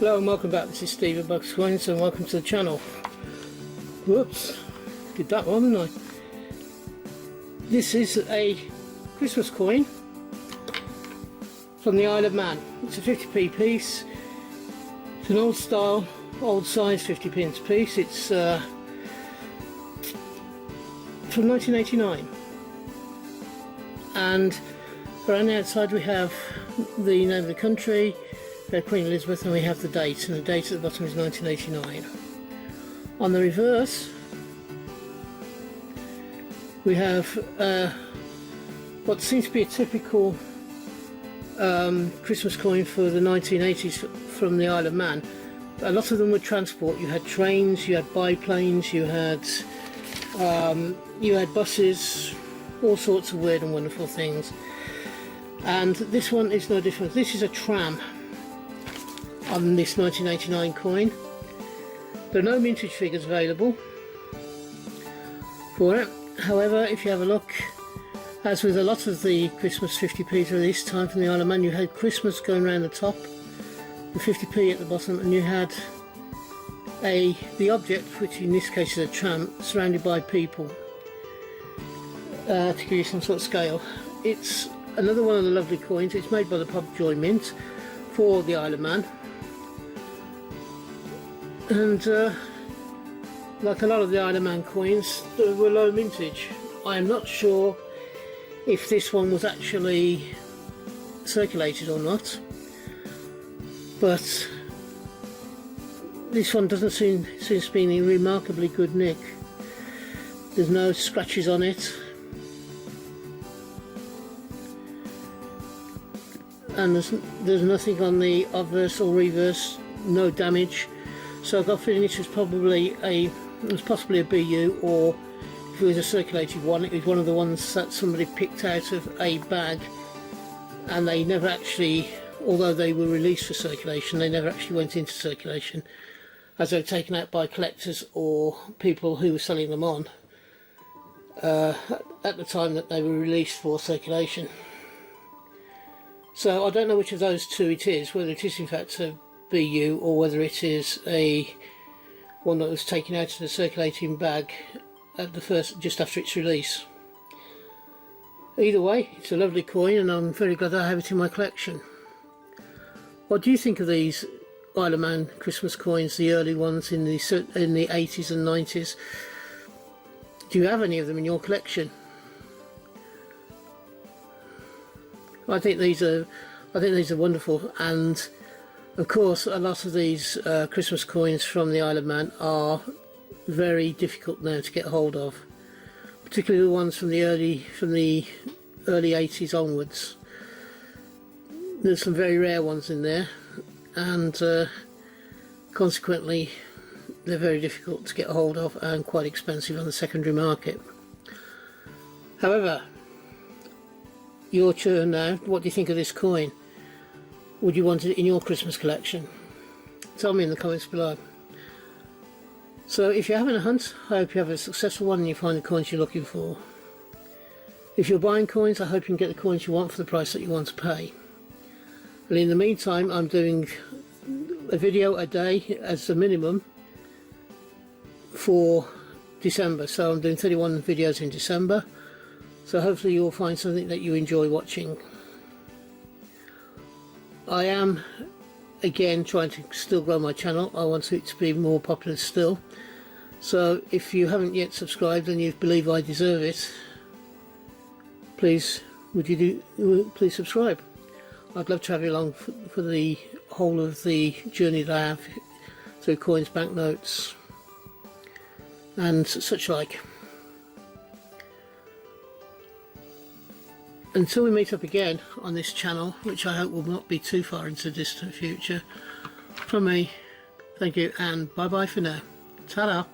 Hello and welcome back. This is Steve at Bucks Coins and welcome to the channel. Whoops, did that one, didn't I? This is a Christmas coin from the Isle of Man. It's a 50p piece. It's an old style, old size 50p piece. It's from 1989. And around the outside we have the name of the country, Queen Elizabeth, and we have the date, and the date at the bottom is 1989. On the reverse we have what seems to be a typical Christmas coin for the 1980s from the Isle of Man. A lot of them were transport. You had trains, you had biplanes, you had buses, all sorts of weird and wonderful things. And this one is no different. This is a tram on this 1989 coin. There are no mintage figures available for it. However, if you have a look, as with a lot of the Christmas 50p's at this time from the Isle of Man, you had Christmas going around the top, the 50p at the bottom, and you had the object, which in this case is a tram, surrounded by people, to give you some sort of scale. It's another one of the lovely coins. It's made by the Joy Mint for the Isle of Man. And like a lot of the Isle of Man coins, they were low mintage. I am not sure if this one was actually circulated or not, but this one doesn't seem to be in remarkably good nick. There's no scratches on it, and there's nothing on the obverse or reverse, no damage. So I've got a feeling this was possibly a BU, or if it was a circulated one, it was one of the ones that somebody picked out of a bag, and they never actually, although they were released for circulation, they never actually went into circulation, as they were taken out by collectors or people who were selling them on at the time that they were released for circulation. So I don't know which of those two it is, whether it is in fact a BU or whether it is one that was taken out of the circulating bag at just after its release. Either way, it's a lovely coin and I'm very glad I have it in my collection. What do you think of these Isle of Man Christmas coins, the early ones in the 80s and 90s? Do you have any of them in your collection? I think these are wonderful, and of course a lot of these Christmas coins from the Isle of Man are very difficult now to get hold of, particularly the ones from the early 80s onwards. There's some very rare ones in there, and consequently they're very difficult to get hold of and quite expensive on the secondary market. However, your turn now. What do you think of this coin? Would you want it in your Christmas collection? Tell me in the comments below. So if you're having a hunt, I hope you have a successful one and you find the coins you're looking for. If you're buying coins, I hope you can get the coins you want for the price that you want to pay. And in the meantime, I'm doing a video a day as a minimum for December. So I'm doing 31 videos in December. So hopefully you'll find something that you enjoy watching. I am again trying to still grow my channel. I want it to be more popular still. So if you haven't yet subscribed and you believe I deserve it, please please subscribe. I'd love to have you along for the whole of the journey that I have through coins, banknotes and such like. Until we meet up again on this channel, which I hope will not be too far into the distant future, from me, thank you and bye bye for now. Ta-da!